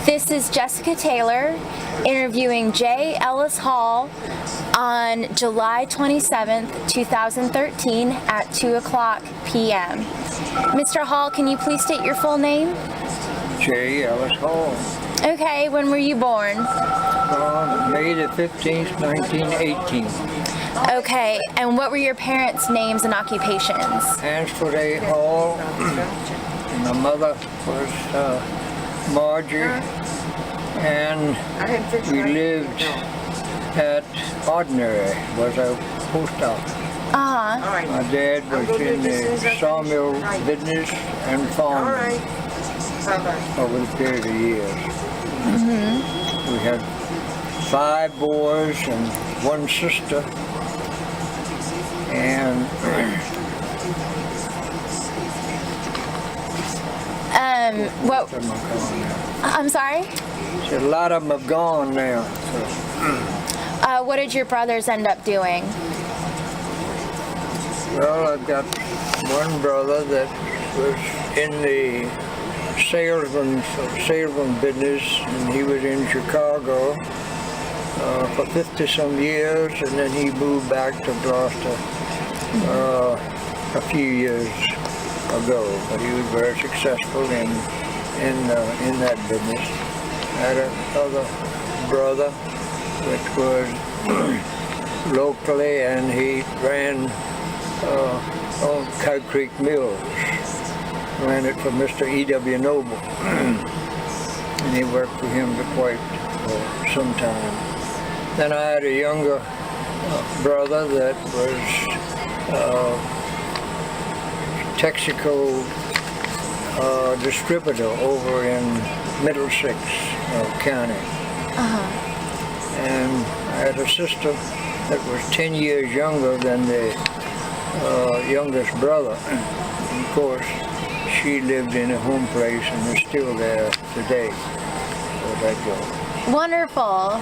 This is Jessica Taylor interviewing J Ellis Hall on July 27th, 2013 at 2:00 p.m. Mr. Hall, can you please state your full name? J Ellis Hall. Okay, when were you born? May the 15th, 1918. Okay, and what were your parents' names and occupations? Hansford A. Hall. My mother was Marjorie, and we lived at Ordinary, was our post office. My dad was in the sawmill business and farming over the period of years. We had 5 boys and 1 sister, and What? I'm sorry? So a lot of them have gone now. So. What did your brothers end up doing? Well, I've got one brother that was in the salesman business, and he was in Chicago for 50-some years, and then he moved back to Gloucester a few years ago. But he was very successful in that business. I had another brother which was locally, and he ran on Cow Creek Mills. Ran it for Mr. E.W. Noble, and he worked for him for quite some time. Then I had a younger brother that was Texaco distributor over in Middlesex County. And I had a sister that was 10 years younger than the youngest brother. And of course, she lived in a home place and is still there today. So that goes. Wonderful.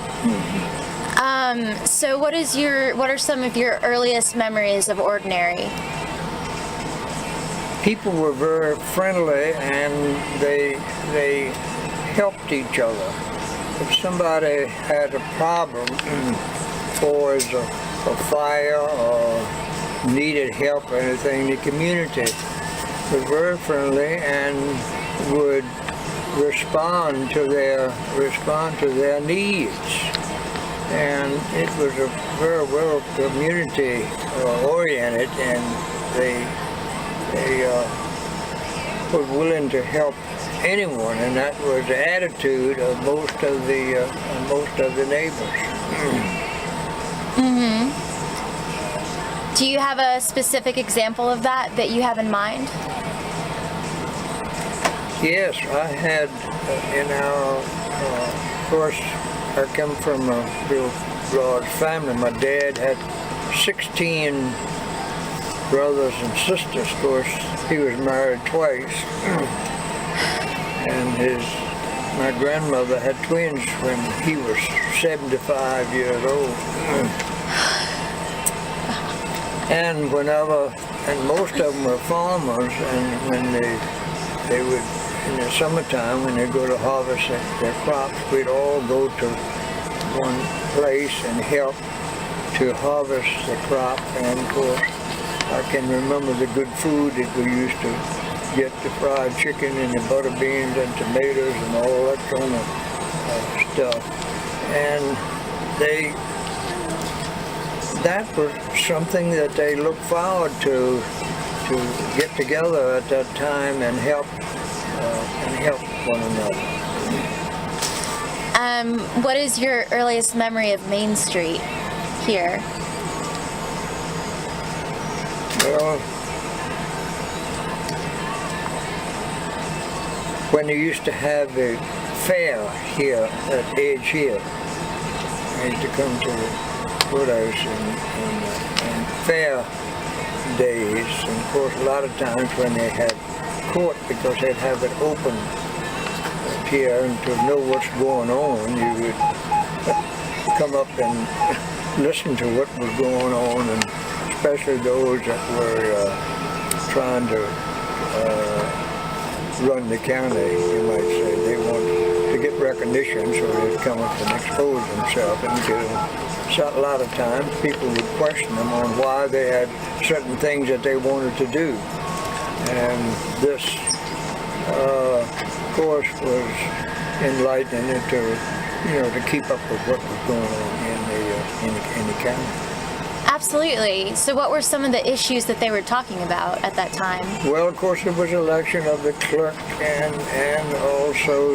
So what are some of your earliest memories of Ordinary? People were very friendly, and they helped each other. If somebody had a problem, or as a fire or needed help or anything, the community was very friendly and would respond to their needs. And it was a very well community oriented, and they were willing to help anyone, and that was the attitude of most of the neighbors. Do you have a specific example of that you have in mind? Yes, I had in our, of course, I come from a real large family. My dad had 16 brothers and sisters. Of course, he was married twice. And my grandmother had twins when he was 75 years old. And most of them were farmers, and when they would, in the summertime, when they go to harvest their crops, we'd all go to one place and help to harvest the crop. And of course, I can remember the good food that we used to get, the fried chicken and the butter beans and tomatoes and all that kind of stuff. And that was something that they looked forward to get together at that time and help one another. What is your earliest memory of Main Street here? Well, when they used to have a fair here at Edge here, I used to come to the Broaddus and fair days, and of course a lot of times when they had court, because they'd have it open here, and to know what's going on, you would come up and listen to what was going on, and especially those that were trying to run the county, you might say. They want to get recognition, so they'd come up and expose themselves and get them. So a lot of times people would question them on why they had certain things that they wanted to do. And this course was enlightening to keep up with what was going on in the county. Absolutely. So what were some of the issues that they were talking about at that time? Well, of course, there was election of the clerk, and also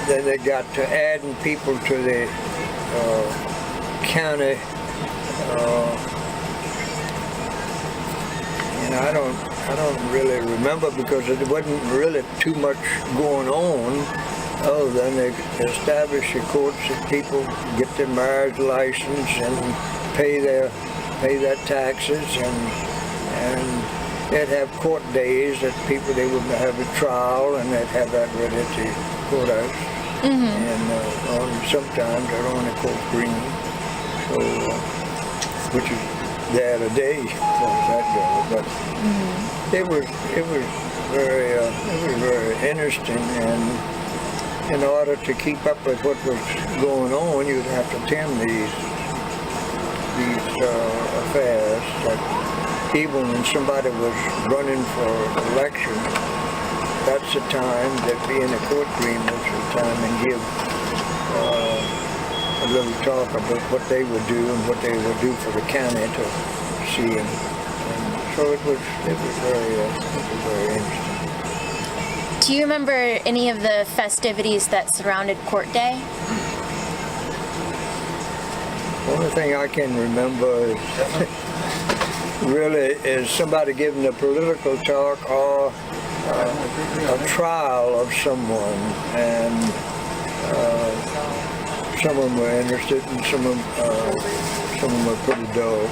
then they got to adding people to the county. I don't really remember because there wasn't really too much going on. Oh, then they establish the courts that people get their marriage license and pay their taxes, and they'd have court days that they would have a trial, and they'd have that ready at the courthouse. And sometimes they're on the court green, so which is there today as far as that goes. But it was very interesting, and in order to keep up with what was going on, you'd have to attend these affairs. Like even when somebody was running for election, that's the time that be in the court green most of the time and give a little talk about what they would do and what they would do for the county to see them. And so it was very interesting. Do you remember any of the festivities that surrounded court day? Only thing I can remember is somebody giving a political talk or a trial of someone, and some of them were interested and some of them were pretty dull.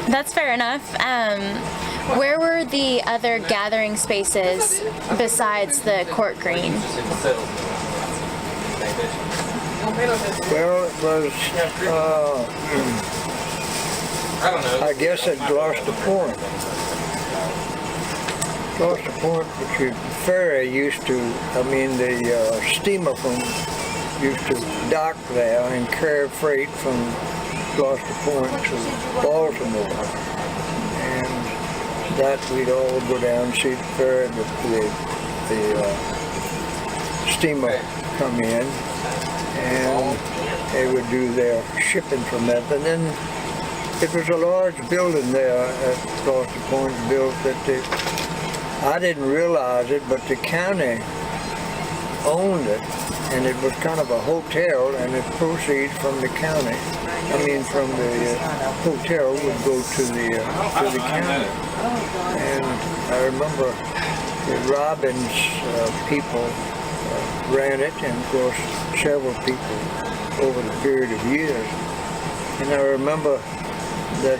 That's fair enough. Where were the other gathering spaces besides the court green? Well, it was, I guess at Gloucester Point. Gloucester Point, which the ferry used to, the steamer used to dock there and carry freight from Gloucester Point to Baltimore. And that we'd all go down and see the ferry, the steamer come in, and they would do their shipping from that. And then it was a large building there at Gloucester Point built that I didn't realize it, but the county owned it, and it was kind of a hotel, and the proceeds from the county, from the hotel would go to the county. And I remember the Robbins people ran it, and of course several people over the period of years. And I remember that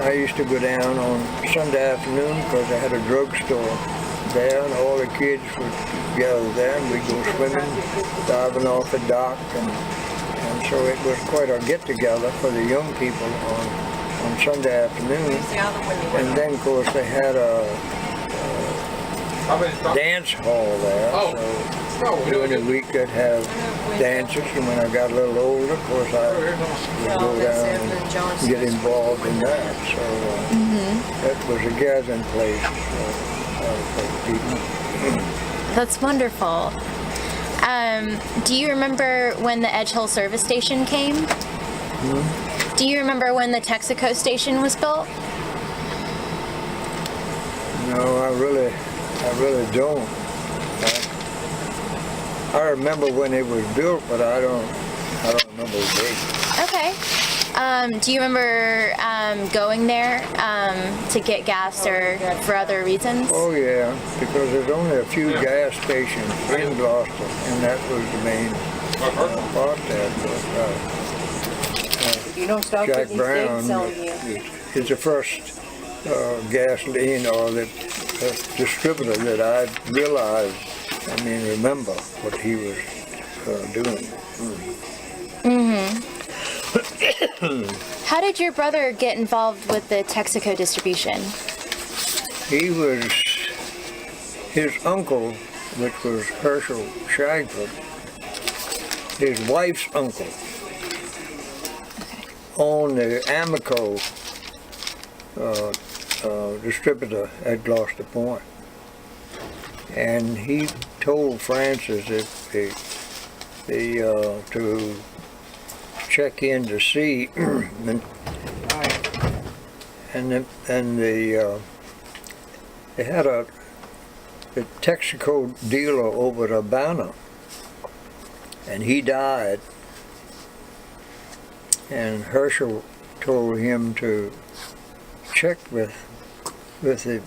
I used to go down on Sunday afternoon because I had a drugstore there, and all the kids would gather there, and we'd go swimming, diving off the dock, and so it was quite a get-together for the young people on Sunday afternoon. And then, of course, they had a dance hall there, so during the week they'd have dances, and when I got a little older, of course, I would go down and get involved in that. So that was a gathering place for people. That's wonderful. Do you remember when the Edge Hill service station came? Do you remember when the Texaco station was built? No, I really don't. I remember when it was built, but I don't remember the date. Okay. Do you remember going there to get gas or for other reasons? Oh yeah, because there's only a few gas stations in Gloucester, and that was the main part there. You don't stop Jack with these Brown dates, is the first gasoline or the distributor that I realized, remember what he was doing. How did your brother get involved with the Texaco distribution? he was his uncle, which was Herschel Shagford, his wife's uncle, owned the Amico distributor at Gloucester Point. And he told Francis that to check in to see, they had a Texaco dealer over at Urbana, and he died. And Herschel told him to check with the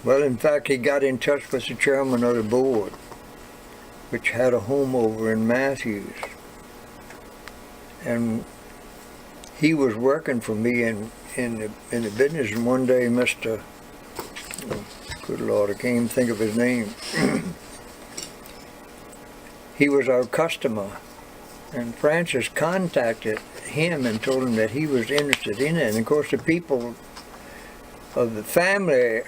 well, in fact, he got in touch with the chairman of the board, which had a home over in Matthews. And he was working for me in the business, and one day Mr. Good Lord, I can't even think of his name. He was our customer, and Francis contacted him and told him that he was interested in it. And of course, the people of the family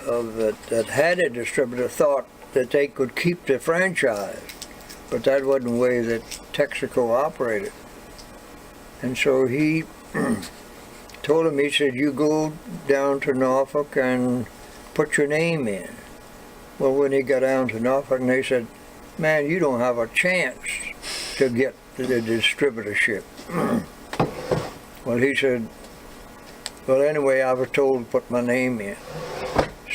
that had a distributor thought that they could keep the franchise, but that wasn't the way that Texaco operated. And so he told him, he said, you go down to Norfolk and put your name in. Well, when he got down to Norfolk, and they said, man, you don't have a chance to get the distributorship. Well, he said, well, anyway, I was told to put my name in.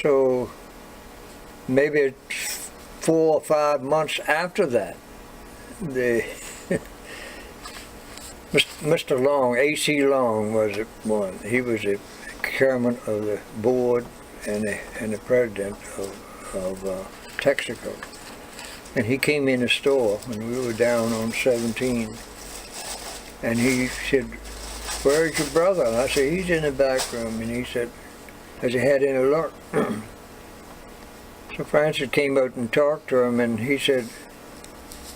So maybe 4 or 5 months after that, Mr. Long, A.C. Long was one. He was the chairman of the board and the president of Texaco. And he came in the store when we were down on 17. And he said, where's your brother? And I said, he's in the back room. And he said, has he had any luck? So Francis came out and talked to him, and he said,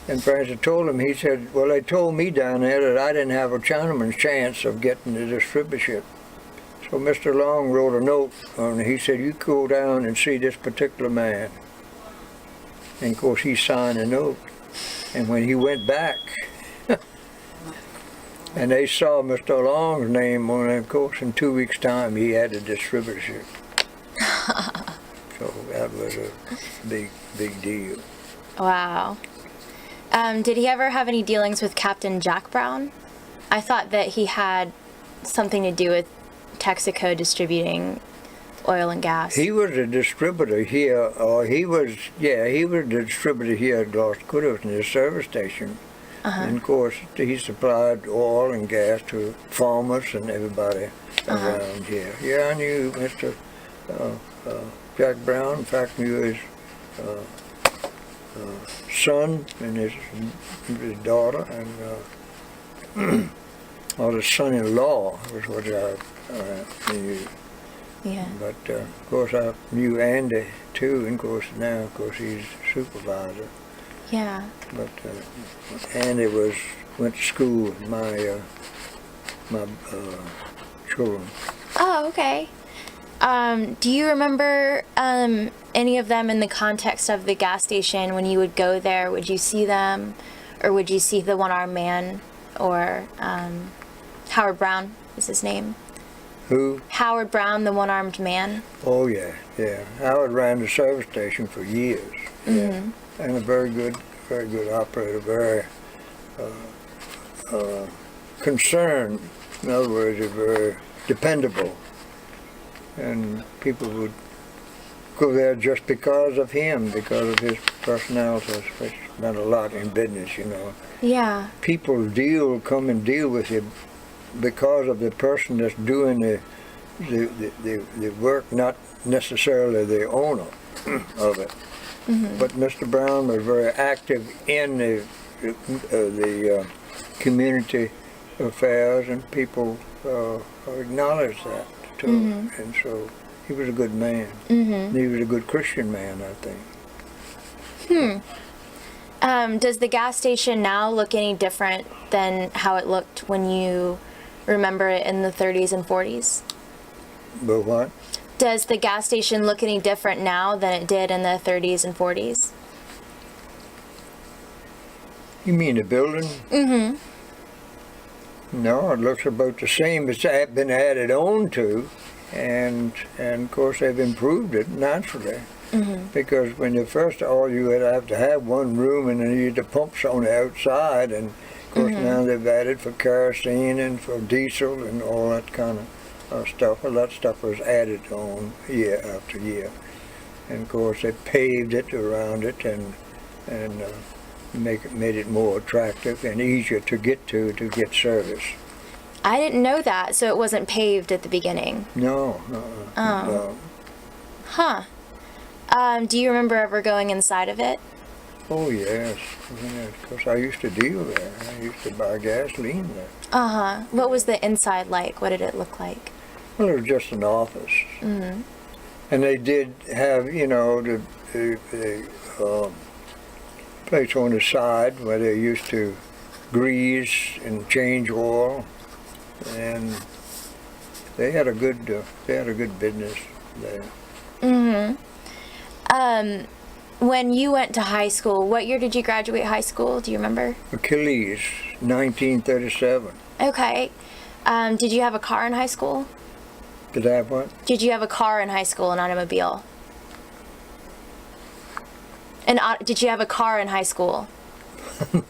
and Francis told him, he said, well, they told me down there that I didn't have a Chinaman's chance of getting the distributorship. So Mr. Long wrote a note, and he said, you go down and see this particular man. And of course, he signed a note. And when he went back, and they saw Mr. Long's name on it, of course, in 2 weeks' time, he had a distributorship. So that was a big deal. Wow. Did he ever have any dealings with Captain Jack Brown? I thought that he had something to do with Texaco distributing oil and gas. He was a distributor here, or he was the distributor here at Gloucester. It was near the service station. And of course, he supplied oil and gas to farmers and everybody around here. Yeah, I knew Mr. Jack Brown. In fact, knew his son and his daughter, and or his son-in-law was what I knew. Yeah. But of course, I knew Andy too, and of course now, of course, he's supervisor. Yeah. But Andy went to school with my children. Oh, okay. Do you remember any of them in the context of the gas station when you would go there? Would you see them, or would you see the one-armed man, or Howard Brown is his name? Who? Howard Brown, the one-armed man. Oh yeah. Howard ran the service station for years. Yeah, and a very good operator. Very concerned. In other words, very dependable. And people would go there just because of him, because of his personality, which meant a lot in business, you know. Yeah. People come and deal with you because of the person that's doing the work, not necessarily the owner of it. But Mr. Brown was very active in the community affairs, and people acknowledged that too. And so he was a good man. And he was a good Christian man, I think. Does the gas station now look any different than how it looked when you remember it in the 30s and 40s? But what? Does the gas station look any different now than it did in the 30s and 40s? You mean the building? Mm-hmm. No, it looks about the same. It's been added on to, and of course they've improved it naturally. Mm-hmm. Because when you first, all you would have to have one room, and then you had the pumps on the outside, and of course now they've added for kerosene and for diesel and all that kind of stuff. Well, that stuff was added on year after year, and of course they paved it around it and made it more attractive and easier to get get service. I didn't know that, so it wasn't paved at the beginning. No. No. Huh. Do you remember ever going inside of it? Oh yes, of course I used to deal there. I used to buy gasoline there. Uh-huh. What was the inside like? What did it look like? Well, it was just an office. Mm-hmm. And they did have, the place on the side where they used to grease and change oil, and they had a good business there. Mm-hmm. When you went to high school, what year did you graduate high school? Do you remember? Achilles, 1937. Okay. Did you have a car in high school? Did I have what? Did you have a car in high school, an automobile? Did you have a car in high school?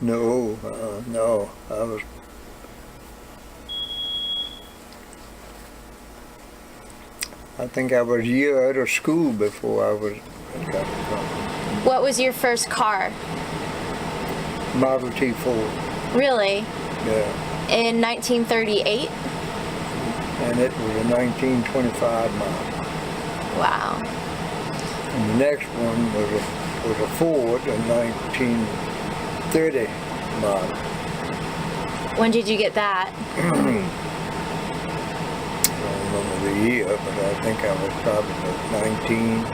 No. I think I was a year out of school before I got a car. What was your first car? Model T Ford. Really? Yeah. In 1938? And it was a 1925 model. Wow. And the next one was a Ford, a 1930 model. When did you get that? I don't remember the year, but I think I was probably 19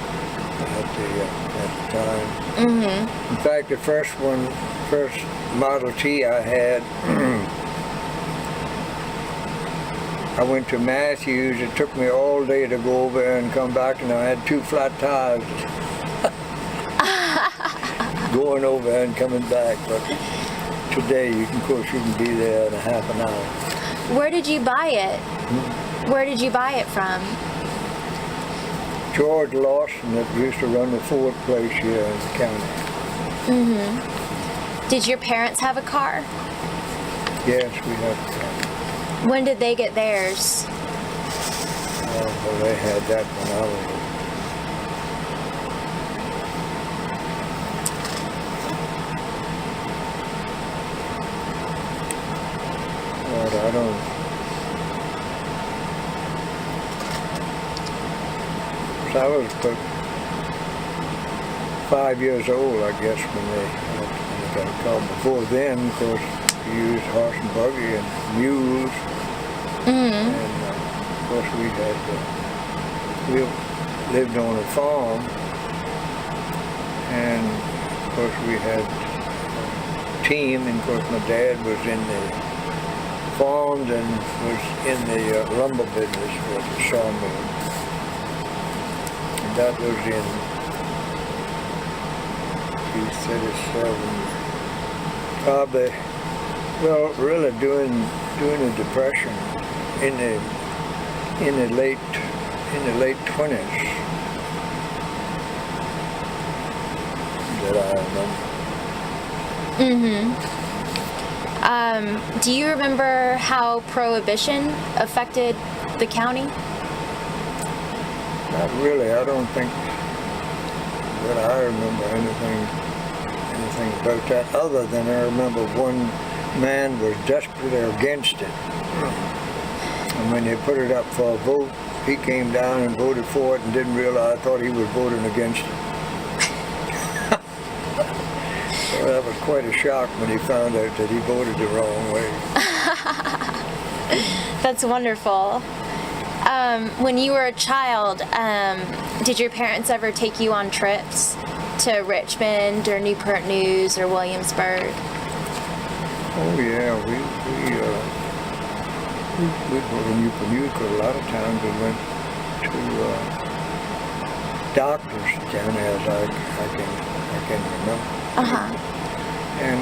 at the time. Mm-hmm. In fact, the first Model T I had, I went to Matthews. It took me all day to go over there and come back, and I had 2 flat tires going over there and coming back. But today, of course, you can be there in a half an hour. Where did you buy it? Where did you buy it from? George Lawson that used to run the Ford place here in the county. Mm-hmm. Did your parents have a car? Yes, we had a car. When did they get theirs? Well, they had that when I was. But I don't. So I was about 5 years old, I guess, when they got a car. Before then, of course, we used horse and buggy and mules. Mm-hmm. And of course, we lived on a farm, and of course we had a team. And of course, my dad was in the farms and was in the lumber business with the sawmill. And that was in 37, probably. Well, really during the Depression, in the late 20s, that I remember. Mm-hmm. Do you remember how Prohibition affected the county? Not really. I don't think that I remember anything about that, other than I remember one man was desperately against it. And when they put it up for a vote, he came down and voted for it and didn't realize, I thought he was voting against it. So that was quite a shock when he found out that he voted the wrong way. That's wonderful. When you were a child, did your parents ever take you on trips to Richmond or Newport News or Williamsburg? Oh yeah, we'd go to Newport News because a lot of times we went to doctors down there, as I can remember. And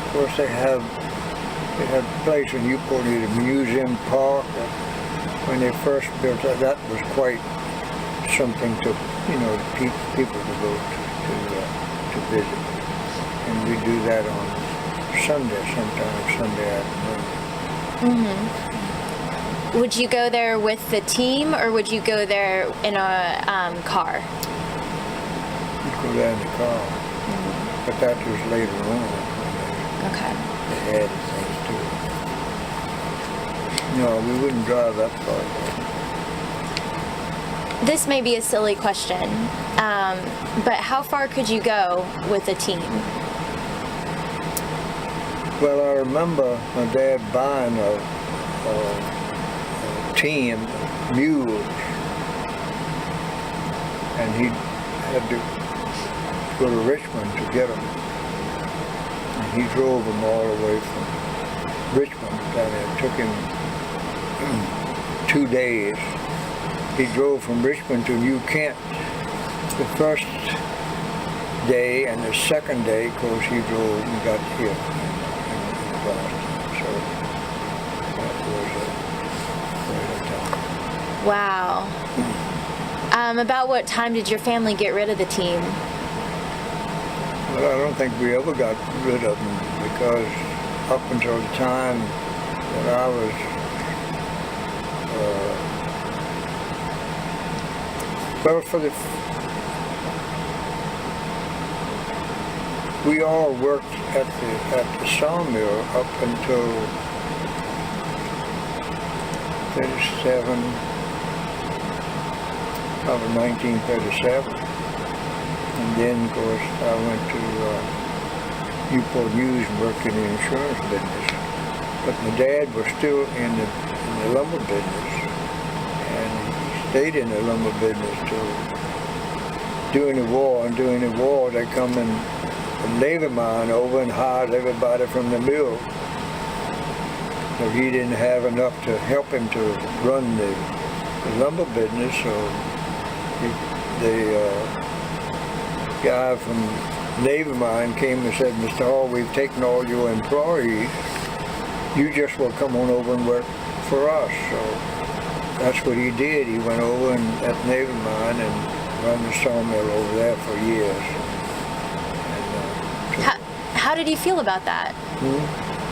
of course they have a place in Newport News, the Museum Park. When they first built that, that was quite something to, people to go to visit. And we do that on Sunday, sometimes Sunday afternoon. Would you go there with the team, or would you go there in a car? We'd go there in the car, but that was later on. Okay. They added things to it. No, we wouldn't drive that far. This may be a silly question, but how far could you go with a team? Well, I remember my dad buying a team of mules, and he had to go to Richmond to get them. And he drove them all the way from Richmond down there. It took him 2 days. He drove from Richmond to New Kent the first day, and the second day, of course, he drove and got here in Gloucester. So that was quite a time. Wow. About what time did your family get rid of the team? Well, I don't think we ever got rid of them, because up until the time that I was we all worked at the sawmill up until 37, probably 1937. And then, of course, I went to Newport News and worked in the insurance business. But my dad was still in the lumber business, and he stayed in the lumber business till during the war. And during the war, they come and the Navy mine over and hired everybody from the mill. So he didn't have enough to help him to run the lumber business, so the guy from Navy mine came and said, "Mr. Hall, we've taken all your employees. You just will come on over and work for us." So that's what he did. He went over at Navy mine and run the sawmill over there for years. How did he feel about that?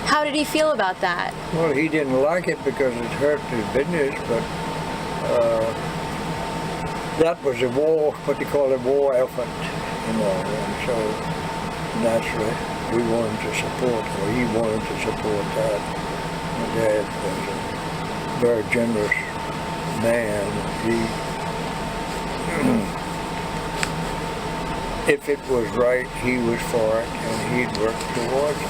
How did he feel about that? Well, he didn't like it because it hurt his business, but that was a war, what they call a war effort, and so naturally we wanted to support, or he wanted to support that. My dad was a very generous man. If it was right, he was for it, and he'd work towards it.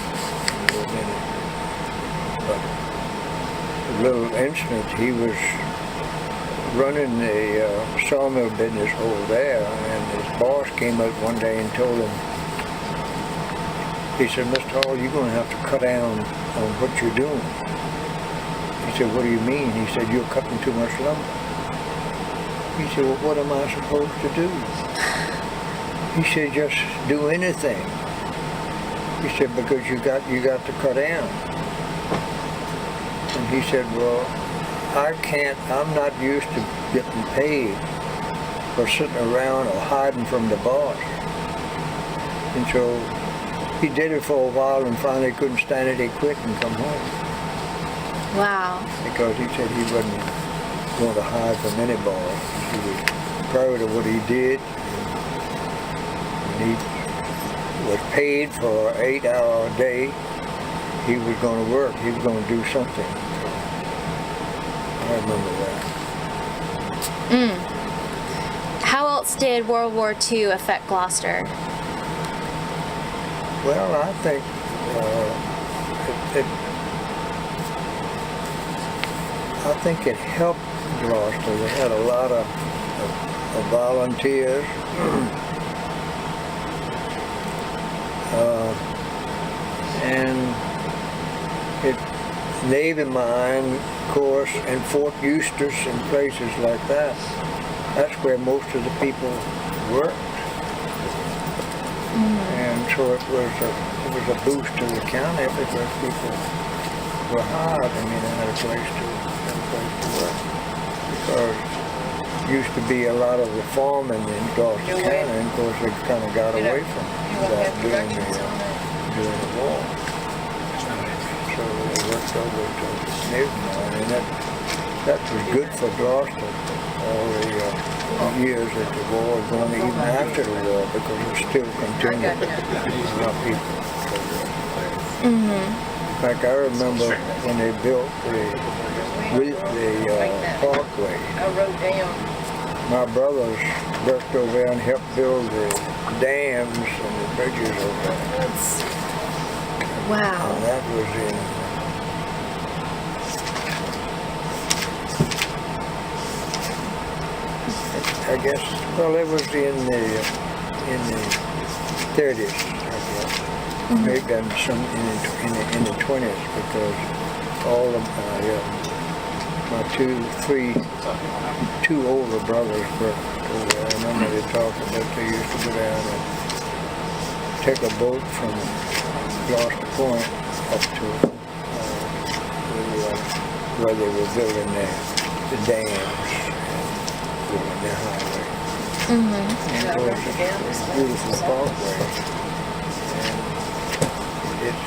But a little incident, he was running the sawmill business over there, and his boss came up one day and told him, he said, "Mr. Hall, you're going to have to cut down on what you're doing." He said, "What do you mean?" He said, "You're cutting too much lumber." He said, "Well, what am I supposed to do?" He said, "Just do anything." He said, "Because you got to cut down." And he said, "Well, I'm not used to getting paid for sitting around or hiding from the boss." And so he did it for a while, and finally couldn't stand it. He quit and come home. Wow. Because he said he wasn't going to hide from any boss. He was proud of what he did. He was paid for an 8-hour day. He was going to work. He was going to do something. I remember that. How else did World War II affect Gloucester? Well, I think it helped Gloucester. They had a lot of volunteers. And it Navy mine, of course, and Fort Eustis and places like that. That's where most of the people worked. And so it was a boost to the county because people were hired. I mean, they had a place to work. Because used to be a lot of the farming in Gloucester County, and of course they kind of got away from that during the war. So they worked over to Navy mine, and that was good for Gloucester all the years that the war was going, even after the war, because it still continued. A lot of people. In fact, I remember when they built the parkway. My brothers worked over there and helped build the dams and the bridges over there. Wow. And that was in I guess, well, it was in the 30s, I guess. Maybe done some in the 20s, because all of my two older brothers worked over there. I remember they talked about they used to go down and take a boat from Gloucester Point up to where they were building the dams. The highway. And of course, it's a beautiful parkway. And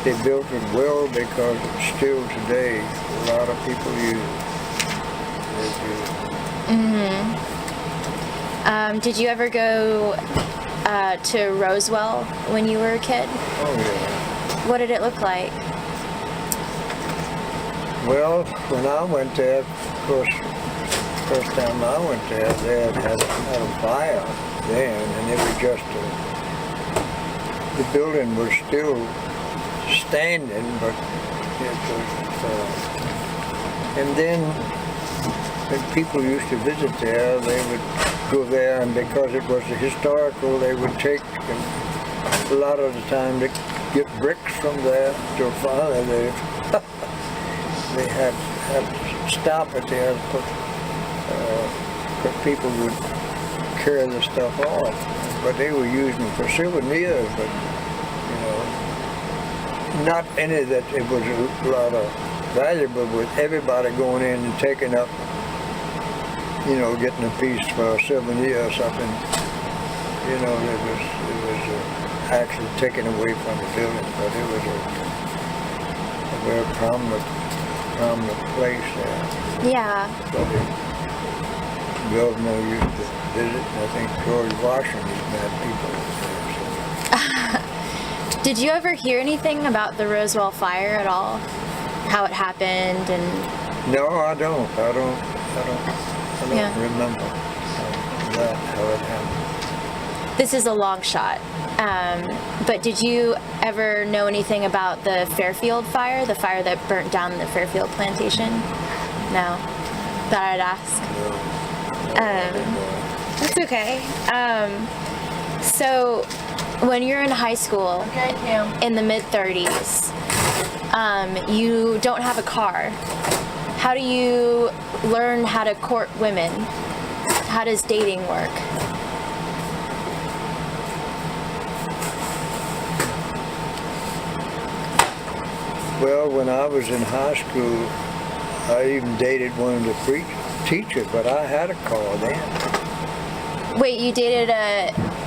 they built it well because it's still today a lot of people use it. Did you ever go to Roswell when you were a kid? Oh yeah. What did it look like? Well, when I went there, of course, first time I went there, they had a fire then, and it was just the building was still standing, but it was, and then when people used to visit there, they would go there, and because it was historical, they would take, a lot of the time, they get bricks from there to finally they had to stop it there and put people would carry the stuff off, but they were using it for souvenirs, but not any that it was a lot of valuable, with everybody going in and taking up, getting a piece for a souvenir or something. It was actually taken away from the building, but it was a very prominent place there. Yeah. But the governor used to visit, and I think George Washington met people. Did you ever hear anything about the Roswell fire at all? How it happened and... No, I don't Yeah. remember how it happened. This is a long shot, but did you ever know anything about the Fairfield fire, the fire that burnt down the Fairfield plantation? No. Thought I'd ask. No. That's okay. So when you're in high school, in the mid-30s, you don't have a car. How do you learn how to court women? How does dating work? Well, when I was in high school, I even dated one of the teachers, but I had a car then. Wait, you dated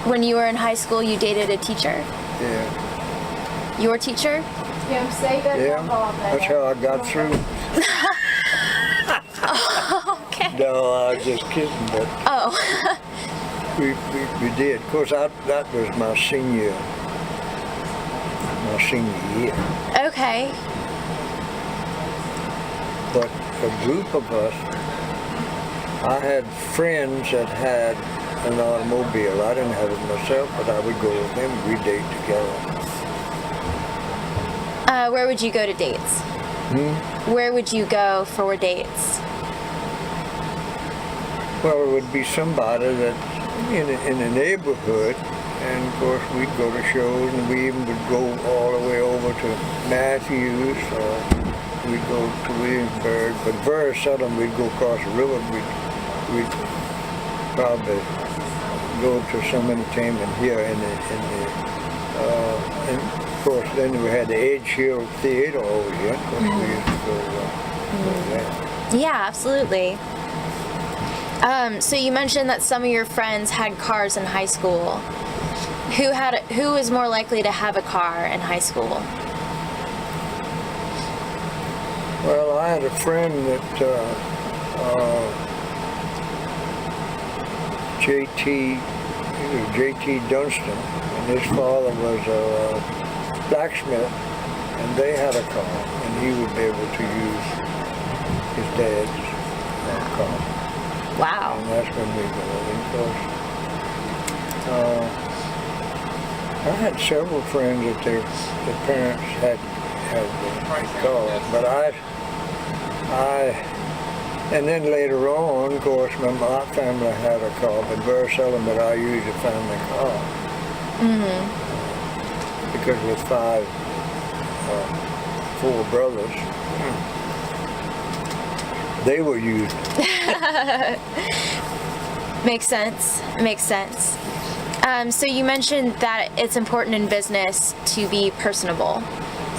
when you were in high school, you dated a teacher? Yeah. Your teacher? Yeah, that's how I got through. Okay. No, I was just kidding, but we did. Of course, that was my senior year. Okay. But a group of us, I had friends that had an automobile. I didn't have it myself, but I would go with them. We'd date together. Where would you go to dates? Where would you go for dates? Well, it would be somebody that in the neighborhood, and of course we'd go to shows, and we even would go all the way over to Matthews or we'd go to Williamsburg, but very seldom we'd go across the river. We'd probably go to some entertainment here and of course then we had the Edge Hill Theater over here. Of course we used to go there. Yeah, absolutely. So you mentioned that some of your friends had cars in high school. Who was more likely to have a car in high school? Well, I had a friend that J.T. Dunstan, and his father was a blacksmith, and they had a car, and he would be able to use his dad's car. Wow. And that's when we go in. I had several friends that their parents had cars, but and then later on, of course, my family had a car, but very seldom did I use a family car. Because with four brothers, they were used. Makes sense. So you mentioned that it's important in business to be personable.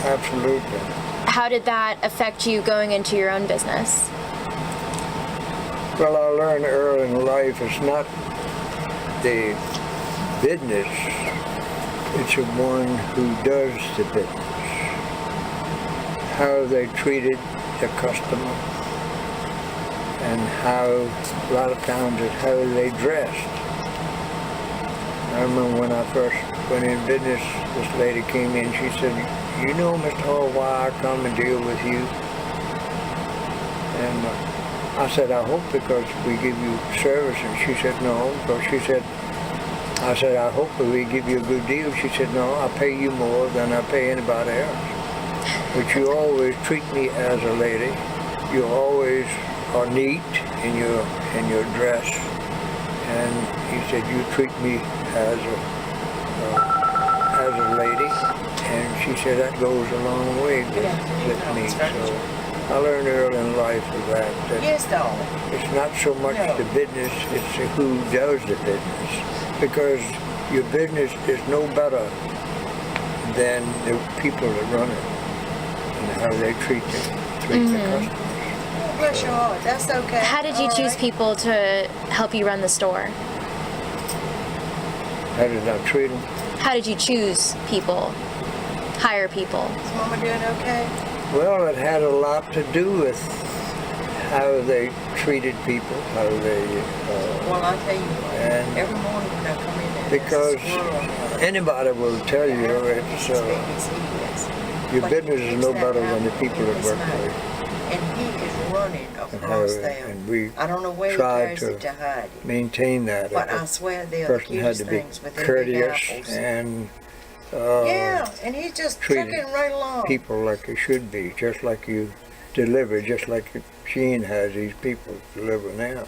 Absolutely. How did that affect you going into your own business? Well, I learned early in life it's not the business, it's the one who does the business. How they treated the customer and how, a lot of times, it's how they dressed. I remember when I first went in business, this lady came in, she said, "You know, Mr. Hall, why I come and deal with you?" And I said, "I hope because we give you service." And she said, "No," because I said, "I hope that we give you a good deal." She said, "No, I pay you more than I pay anybody else. But you always treat me as a lady. You always are neat in your dress." And he said, "You treat me as a lady." And she said, "That goes a long way with me." So I learned early in life that it's not so much the business, it's who does the business. Because your business is no better than the people that run it and how they treat the customers. Bless your heart, that's okay. How did you choose people to help you run the store? How did I treat them? How did you choose people, hire people? Is Mama doing okay? Well, it had a lot to do with how they treated people, how they... Well, I'll tell you what, and every morning when I come in there, because anybody will tell you it's your business is no better than the people that work for you. And he is running across there. And we I don't know where he tried carries it to hide it. maintain that. But I swear they're the Person had cutest to be things with their big courteous apples. and Yeah, and he's just treated trucking right along. people like they should be, just like you deliver, just like Sheen has these people deliver now.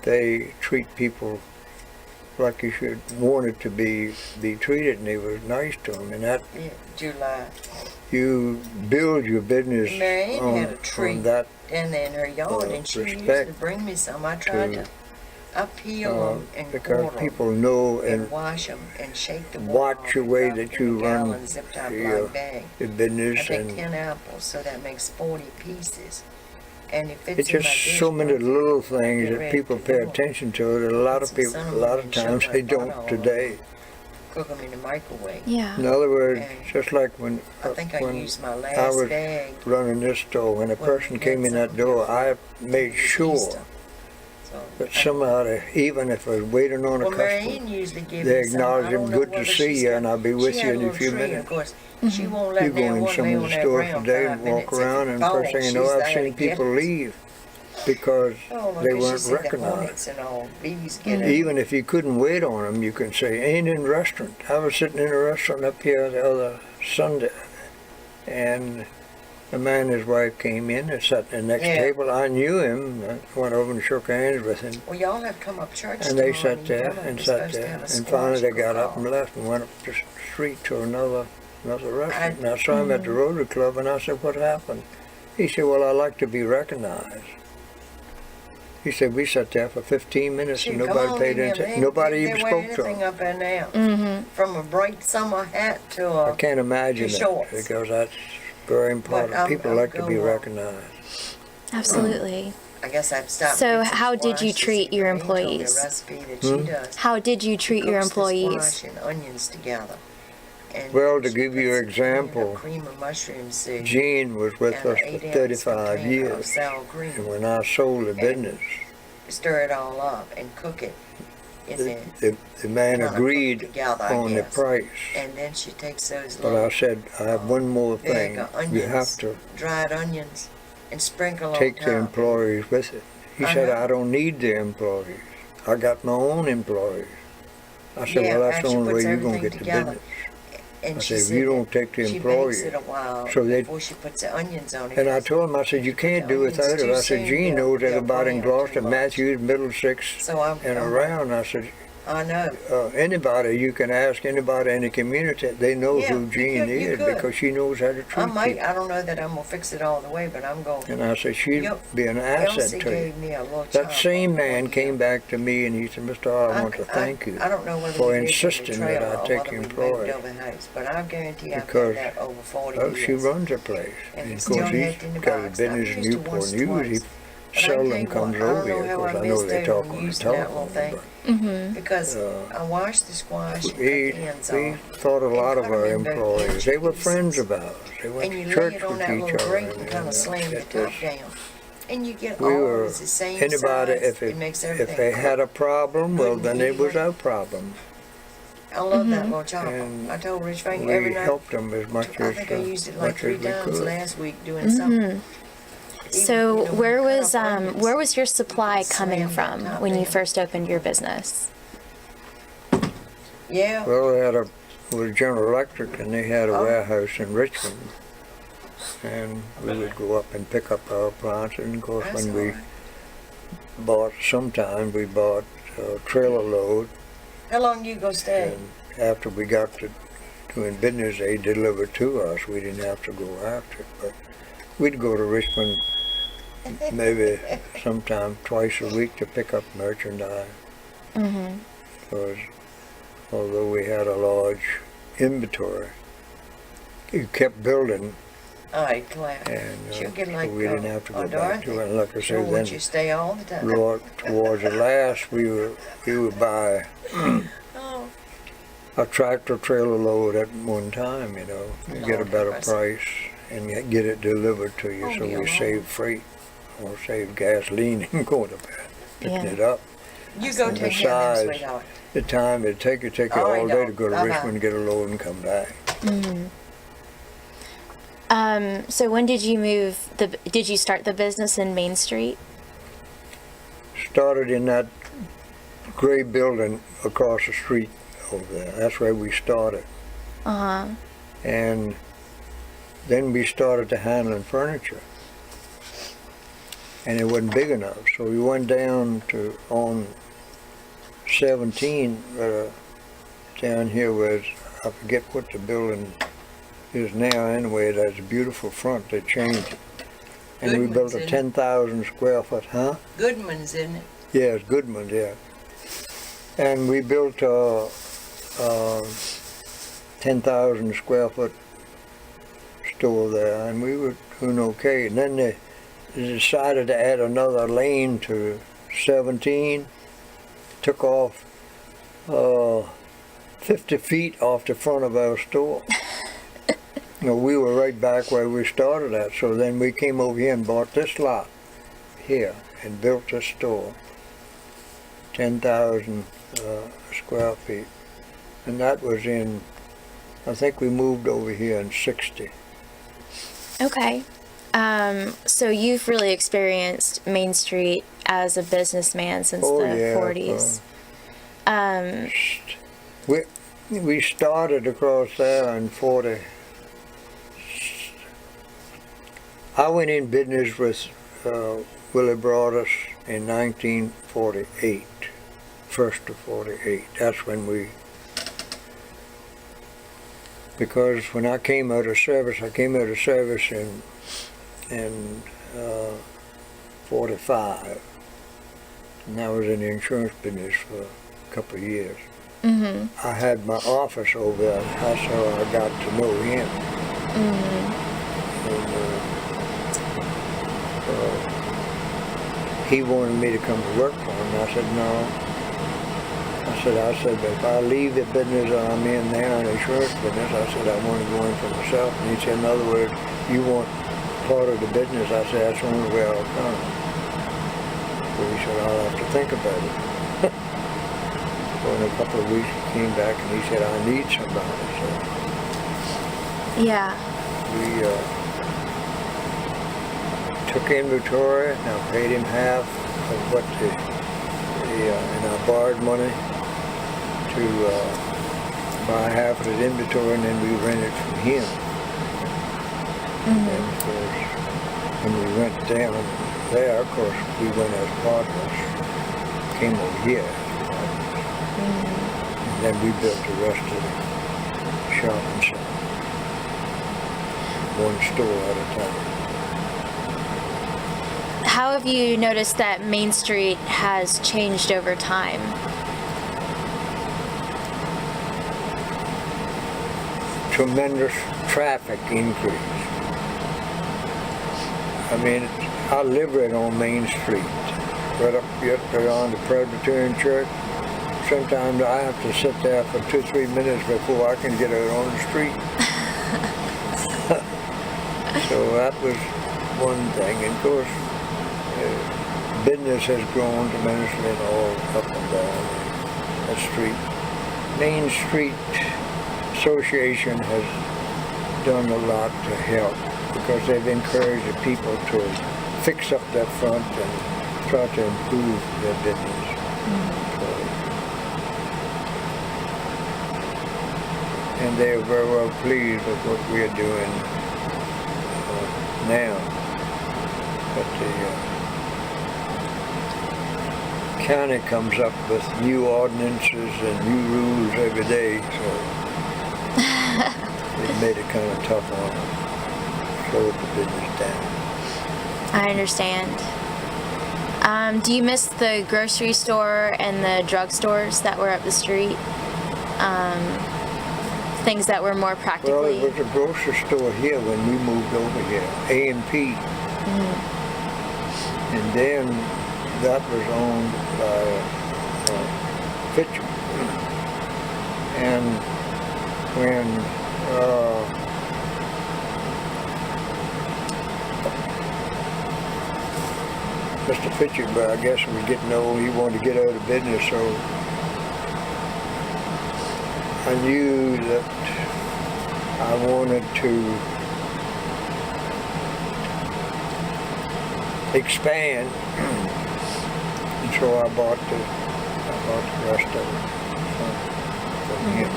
They treat people like you should want it to be treated, and they were nice to them. And that July. you build your business Marianne had a tree on that. down there in her yard, and she used to bring me some. I tried to uphill them and because quarter people them know and wash them and shake the water watch off the and way drop that it you in a run gallon zip-top your like bag. business. I take And 10 apples, so that makes 40 pieces. And it fits it's in my just so many dishwasher. little things Get that ready people to pay go. attention to that a lot of Some people, a cinnamon lot of and times sugar they and butter don't on today. Cook them in the microwave. Yeah. In other words, And just like when I think I used my I last was bag. running this store, when a When we person had came in that something door, different. I made It was sure Easter. So, that somebody, even if I was waiting on a well, customer, Marianne usually gives they me some. acknowledge I him, don't know "Good to whether see she's you, got- and I'll be with she you had in a little few tree, minutes." Of course, she won't You let go me in one some lay of on the that stores ground today 5 and walk minutes. If around, it and first thing you falls, know, she's I've there seen to get people it. leave because Oh, they because she weren't said the recognized. hornets and all, bees get it. Even if you couldn't wait on them, you can say, "Ain't in restaurant." I was sitting in a restaurant up here the other Sunday, and a man and his wife came in and sat at the next Yeah. table. I knew him. I went over and shook hands with him. Well, y'all have to come up church And they tomorrow sat there tell them and we're sat supposed to there. have a And finally they squash got up cook-off. and left and went up the street to another another restaurant. And I saw him at the Rotary Club, and I said, what happened? He said, well, I like to be recognized. He said, we sat there for 15 minutes and nobody paid attention. Nobody even spoke to him. Up there now. From a bright summer hat to a I can't imagine that, because that's very important. People like to be recognized. Absolutely. I guess I've stopped. So how did you treat your employees? How did you treat your employees? Squash and onions together. And Well, to give you an example, cream of mushroom seed. Gene was with and us an for 8-ounce 35 container of years. sour cream. And when I sold the business, Stir it all up and cook it in the man kinda agreed cooked together, I on the guess. price. And then she takes those But I little said, I have one more bag thing. of onions, You have to dried onions, and sprinkle take on the top. employees with it. He said, I don't need the employees. I got my own employees. I said, Yeah, well, that's after the she only way puts you're going to everything get the together. business. And I she said, if you don't take the she employees. bakes it a while So they- before she puts the onions on it. And I told him, I said, you can't do onions without it. too I said, soon, Gene knows they'll everybody in brand too Gloucester, much. Matthews, Middlesex, So I'm around. I said, I know. anybody, you can ask anybody in the community, they know Yeah, who you Jean could- you is could. because she knows how to treat people. I don't know that I'm gonna fix it all the way, but I'm going. And I said, she'd Yep. be an asset Elsie to you. gave me a little That chop same off man one came year. back to me and he said, Mr. I want to thank you I don't know whether for we did insisting the that trailer I or take whether the we moved employees. over the house, but I guarantee I've Because, had that over 40 Oh, years. she runs the place. And And we of still course, had he's it in the got a box. I've business in used it Newport once, News. He twice. But I seldom tell you comes what, I don't over know here how because I I know missed they out talk on on the using that little telephone. thing. Because I washed the squash and cut the ends We off. thought a lot of cut 'em our in both employees. They were pieces. friends of ours. They went And you to lay church it on with that each little other. grate and kind of slam the it top was- down. And you get We all were, it's the same anybody, size. if makes if everything they cook. had a problem, well, Good then and it was even. our problem. I love that little chopper. And I told Rich Finger every We night. helped them as much I as think I used it like much 3 as we times could. last week doing something. So where was your supply coming Slam from that top when you down. first opened your business? Yeah. Well, they had with General Electric, and they had a warehouse in Richmond, and we would go up and pick up our appliances. And of course, That's when we all right. sometimes we bought a trailer load, How long you gonna stay? and after we got to doing business, they delivered to us. We didn't have to go after it, but we'd go to Richmond maybe sometime twice a week to pick up merchandise. Because although we had a large inventory, you kept building, All right, Claire. and She'll get like we didn't have to go back Dorothy. to it. And like I She'll said, want you then to stay all the time. towards the last, we would buy Oh, a tractor trailer load at one time, you know, you get a Lord better have mercy. price and get it delivered to you, Oh, so dear we Lord. save freight or save gasoline and going to bed, picking Yeah. it up. you go And take care of them, besides, sweetheart. The time it'd take you All right, all day to dog. go to Bye-bye. Richmond, get a load and come back. So when did you did you start the business in Main Street? Started in that gray building across the street over there. That's where we started. And then we started to handling furniture. And it wasn't big enough, so we went down to on 17, down here where I forget what the building is now anyway. That's a beautiful front. They changed it. And we Goodman's, built a isn't it? 10,000 square foot, huh? Goodman's, isn't it? Yeah, it's Goodman, yeah. And we built a 10,000 square foot store there, and we were doing okay. And then they decided to add another lane to 17, took off 50 feet off the front of our store. You know, we were right back where we started at, so then we came over here and bought this lot here and built this store. 10,000 square feet. And that was in, I think we moved over here in 60. Okay. So you've really experienced Main Street as a businessman since Oh, the yeah, 40s. We started across there in 40. I went in business with Willie Broaddus in 1948, 1st of 48. That's when we because when I came out of service in 45, and I was in the insurance business for a couple of years. Mm-hmm. I had my office over there. That's how I got to know him. Mm-hmm. And he wanted me to come to work for him. I said, no. I said, but if I leave the business I'm in now, the insurance business, I said, I want to go in for myself. And he said, in other words, you want part of the business? I said, that's the only way I'll come. So he said, I'll have to think about it. So in a couple of weeks, he came back and he said, I need somebody. So Yeah. we took inventory, and I paid him half of what and I borrowed money to buy half of the inventory, and then we rented from him. Mm-hmm. And of course, when we went down there, of course, we went as partners, came over here. Mm-hmm. And then we built the rest of the shopping center, one store at a time. How have you noticed that Main Street has changed over time? Tremendous traffic increase. I mean, I live right on Main Street, right up beyond the Presbyterian Church. Sometimes I have to sit there for 2-3 minutes before I can get out on the street. So that was one thing. And of course, business has grown tremendously and all up and down that street. Main Street Association has done a lot to help because they've encouraged the people to fix up their front and try to improve their business. And they are very well pleased with what we are doing now. But the county comes up with new ordinances and new rules every day, so it made it kind of tough on them. Slowed the business down. I understand. Do you miss the grocery store and the drugstores that were up the street? Things that were more practically... Well, it was a grocery store here when we moved over here, A&P. Mm-hmm. And then that was owned by Fitcher. And when Mr. Fitcher, but I guess was getting old, he wanted to get out of business, so I knew that I wanted to expand, and so I bought the rest of it from him.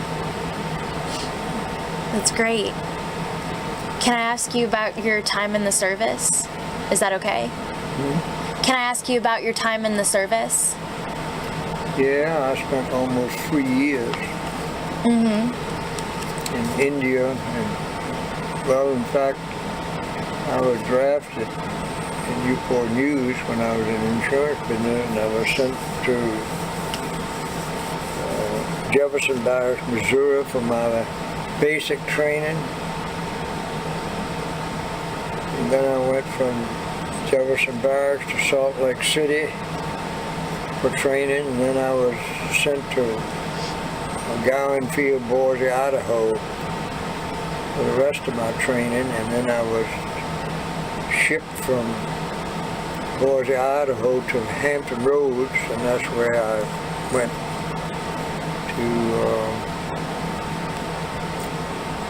That's great. Can I ask you about your time in the service? Is that okay? Hmm? Can I ask you about your time in the service? Yeah, I spent almost 3 years in India, and well, in fact, I was drafted in Newport News when I was in insurance business, and I was sent to Jefferson Barracks, Missouri for my basic training. And then I went from Jefferson Barracks to Salt Lake City for training, and then I was sent to McGowan Field, Boise, Idaho for the rest of my training, and then I was shipped from Boise, Idaho to Hampton Roads, and that's where I went to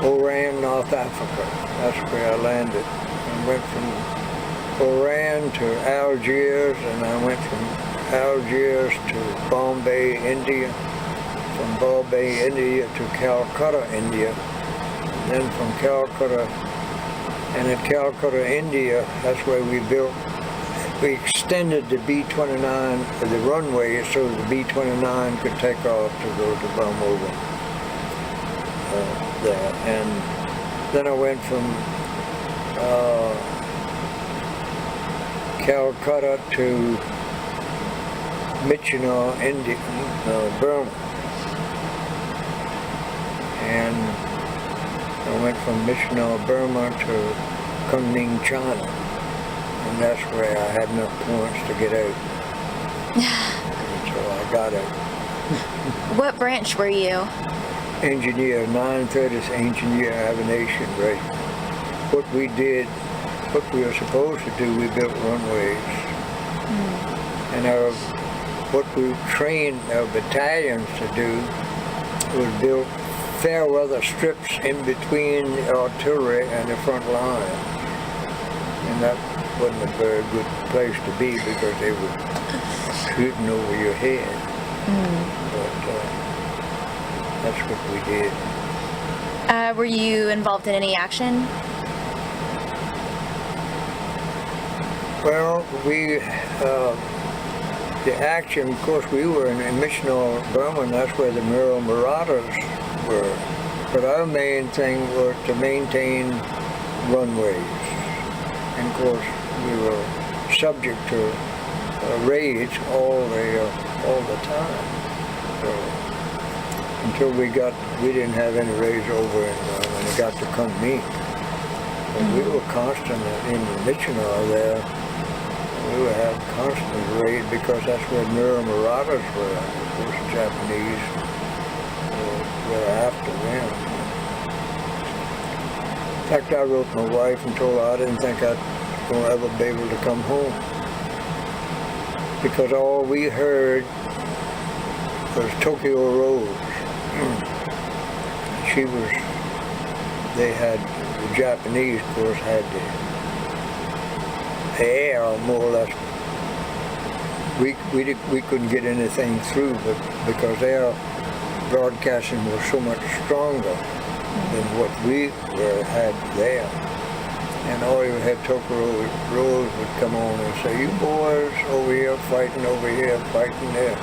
Oran, North Africa. That's where I landed. I went from Oran to Algiers, and I went from Algiers to Bombay, India, from Bombay, India to Calcutta, India, and then from Calcutta, and at Calcutta, India, that's where we extended the B-29, the runway, so the B-29 could take off to go to Balmoral. there. And then I went from Calcutta to Myitkyina, Burma. And I went from Myitkyina, Burma to Kunming, China. And that's where I had enough points to get out. And so I got out. What branch were you? Engineer, 930th Engineer Aviation Rate. What we did, what we were supposed to do, we built runways. And what we trained our battalions to do was build fair weather strips in between the artillery and the front line. And that wasn't a very good place to be because they were shooting over your head. But that's what we did. Were you involved in any action? Well, the action, of course, we were in Myitkyina, Burma, and that's where the Broaddus were. But our main thing was to maintain runways. And of course, we were subject to raids all the time. So until we didn't have any raids over when it got to Kunming. But we were constant in Myitkyina there. We would have constant raid because that's where Broaddus were. Those Japanese were after them. In fact, I wrote my wife and told her I didn't think I'd gonna ever be able to come home. Because all we heard was Tokyo Rose. The Japanese, of course, had the air, more or less. We couldn't get anything through, but because their broadcasting was so much stronger than what we had there. And all you had Tokyo Rose would come on and say, "You boys over here, fighting there.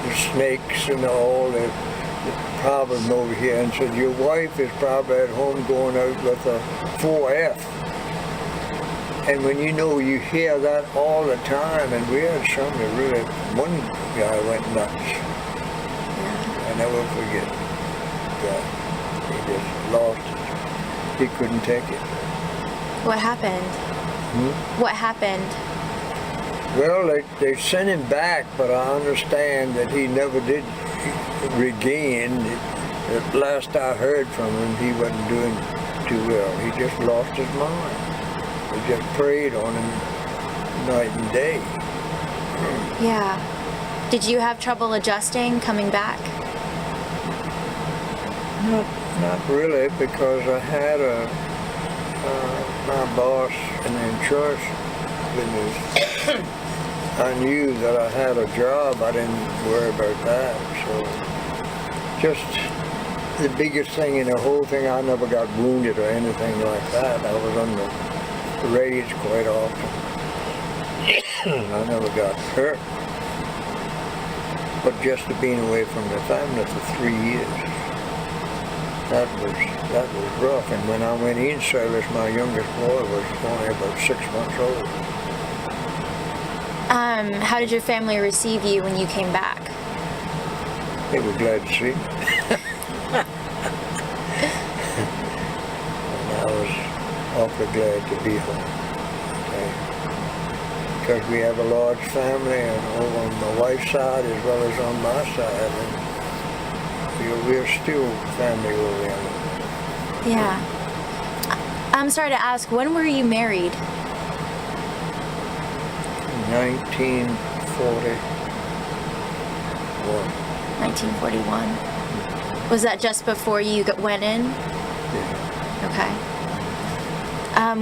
The snakes and all the problem over here," and said, "Your wife is probably at home going out with a 4F. And when you hear that all the time, and we had some that really, one guy went nuts. I never forget that. He just lost it. He couldn't take it. What happened? What happened? Well, they sent him back, but I understand that he never did regain. At last I heard from him, he wasn't doing too well. He just lost his mind. We just preyed on him night and day. Yeah. Did you have trouble adjusting, coming back? Not really, because I had my boss in the insurance business. I knew that I had a job. I didn't worry about that. So just the biggest thing in the whole thing, I never got wounded or anything like that. I was on the raids quite often. I never got hurt. But just being away from the family for 3 years, that was rough. And when I went in service, my youngest boy was only about 6 months old. How did your family receive you when you came back? They were glad to see me. And I was awfully glad to be home. Okay. Because we have a large family, and over on my wife's side as well as on my side. And we're still family oriented. Yeah. I'm sorry to ask, when were you married? 1941. 1941. Was that just before you went in? Yeah. Okay.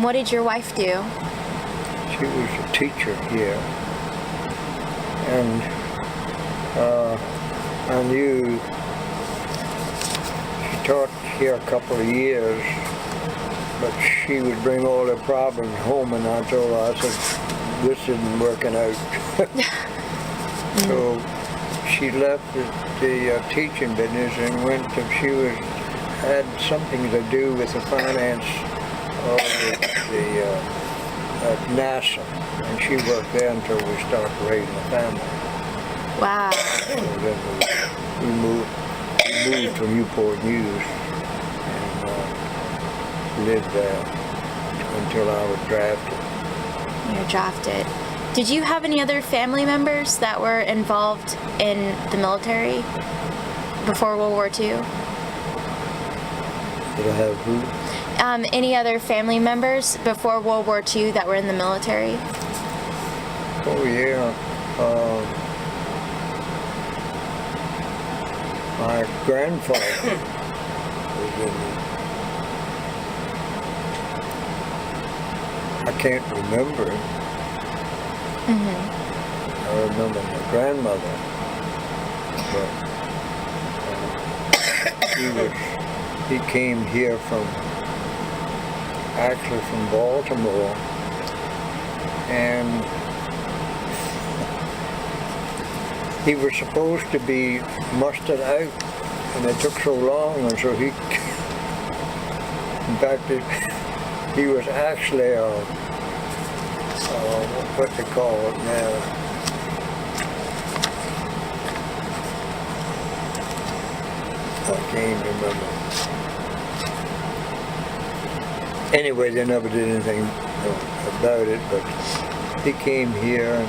What did your wife do? She was a teacher here. And I knew she taught here a couple of years, but she would bring all her problems home, and I told her, I said, this isn't working out. So she left the teaching business and went to, she was had something to do with the finance of at NASA, and she worked there until we started raising a family. Wow. And then we moved to Newport News and lived there until I was drafted. You were drafted. Did you have any other family members that were involved in the military before World War II? Did I have who? Any other family members before World War II that were in the military? Oh yeah. My grandfather was in I can't remember him. I remember my grandmother, but he came here actually from Baltimore, and he was supposed to be mustered out, and it took so long, and so in fact, he was actually what they call it now. I can't remember. Anyway, they never did anything about it, but he came here and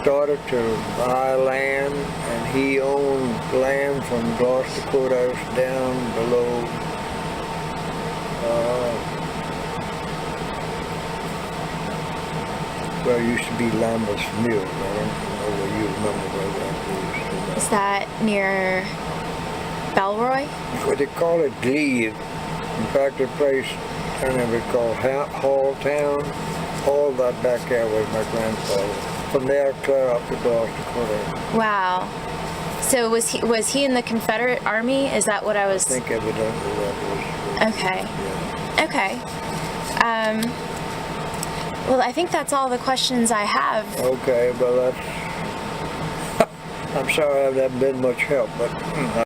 started to buy land, and he owned land from Gloucester Courthouse down below where it used to be Lambeth's Mill. I don't know whether you remember where that is. Is that near Belroy? What they call it, Glebe. In fact, the place I never called Hall Town. All that back there was my grandfather. From there, clear up to Gloucester Courthouse. Wow. So was he in the Confederate Army? Is that what I was? I think evidently that was. Okay. Yeah. Okay. Well, I think that's all the questions I have. Okay, well, that's. I'm sorry I haven't been much help, but